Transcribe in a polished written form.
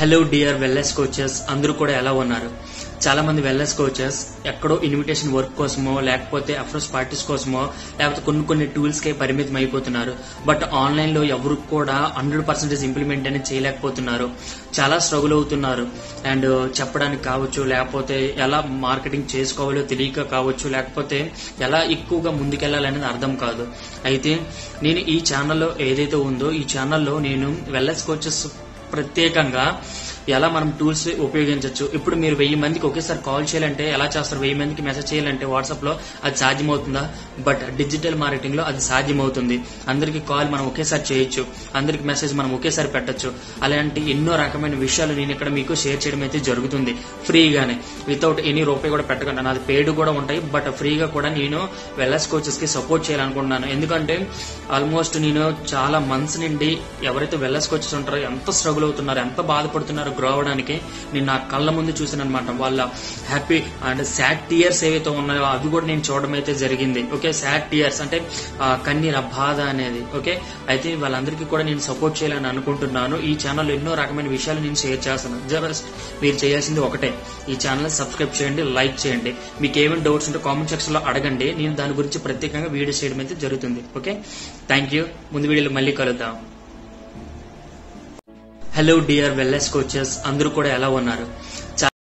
Hello dear wellness coaches, అందరూ కూడా ఎలా ఉన్నారు? చాలా మంది వెల్నెస్ కోచెస్ ఎక్కడో ఇన్విటేషన్ వర్క్ కోసమో లేకపోతే అఫ్రోస్ పార్టీస్ కోసమో లేకపోతే కొన్ని టూల్స్ కే పరిమితం అయిపోతున్నారు. బట్ ఆన్లైన్ లో ఎవరు కూడా 100% ఇంప్లిమెంట్ అనేది చేయలేకపోతున్నారు. చాలా స్ట్రగుల్ అవుతున్నారు. అండ్ చెప్పడానికి కావచ్చు, లేకపోతే ఎలా మార్కెటింగ్ చేసుకోవాలో తెలియక కావచ్చు, లేకపోతే ఎలా ఎక్కువగా ముందుకెళ్లాలనేది అర్థం కాదు. అయితే నేను ఈ ఛానల్లో ఏదైతే ఉందో ఈ ఛానల్లో నేను వెల్నెస్ కోచెస్ ప్రత్యేకంగా ఎలా మనం టూల్స్ ఉపయోగించవచ్చు. ఇప్పుడు మీరు 1000 మందికి ఒకేసారి కాల్ చేయాలంటే ఎలా చేస్తారు? 1000 మందికి మెసేజ్ చేయాలంటే వాట్సాప్ లో అది సాధ్యమవుతుందా? బట్ డిజిటల్ మార్కెటింగ్ లో అది సాధ్యమవుతుంది. అందరికి కాల్ మనం ఒకేసారి చేయొచ్చు, అందరికి మెసేజ్ మనం ఒకేసారి పెట్టచ్చు. అలాంటి ఎన్నో రకమైన విషయాలు నేను ఇక్కడ మీకు షేర్ చేయడం అయితే జరుగుతుంది ఫ్రీగానే, వితౌట్ ఎనీ రూపాయి కూడా పెట్టకుండా. నాది పెయిడ్ కూడా ఉంటాయి, బట్ ఫ్రీగా కూడా నేను వెల్నెస్ కోచెస్ కి సపోర్ట్ చేయాలనుకుంటున్నాను. ఎందుకంటే ఆల్మోస్ట్ నేను చాలా మంత్స్ నుండి ఎవరైతే వెల్నెస్ కోచెస్ ఉంటారో ఎంత స్ట్రగుల్ అవుతున్నారు, ఎంత బాధపడుతున్నారు గ్రో అవడానికి నేను నా కళ్ళ ముందు చూసాను అనమాట. వాళ్ళ హ్యాపీ అండ్ సాడ్ టీయర్స్ ఏవైతే ఉన్నాయో అవి కూడా నేను చూడడం అయితే జరిగింది. ఓకే, సాడ్ టీయర్స్ అంటే కన్నీర బాధ అనేది. ఓకే, అయితే వాళ్ళందరికీ కూడా నేను సపోర్ట్ చేయాలని అనుకుంటున్నాను. ఈ ఛానల్లో ఎన్నో రకమైన విషయాలు నేను షేర్ చేస్తాను. జస్ట్ మీరు చేయాల్సింది ఒకటే, ఈ ఛానల్ సబ్స్క్రైబ్ చేయండి, లైక్ చేయండి. మీకు ఏమైనా డౌట్స్ ఉంటే కామెంట్ సెక్షన్ లో అడగండి, నేను దాని గురించి ప్రత్యేకంగా వీడియో చేయడం అయితే జరుగుతుంది. Okay, thank you. ముందు వీడియోలో మళ్ళీ కలుద్దాం. హలో డియర్ వెల్నెస్ కోచెస్, అందరూ కూడా ఎలా ఉన్నారు?